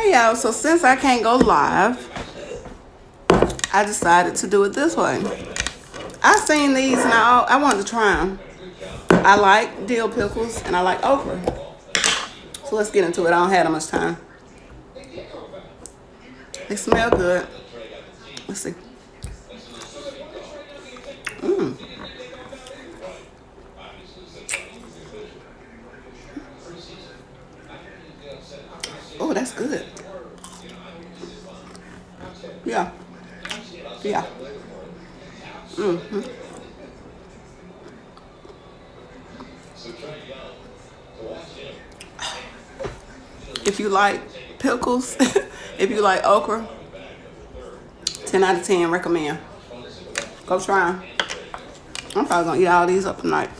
Hey y'all, so since I can't go live, I decided to do it this way. I seen these and I wanted to try them. I like dill pickles and I like okra. So let's get into it. I don't have that much time. They smell good. Let's see. Mmm. Oh, that's good. Yeah. Yeah. Mm-hmm. If you like pickles, if you like okra, 10 out of 10 recommend. Go try them. I'm probably gonna eat all these up tonight.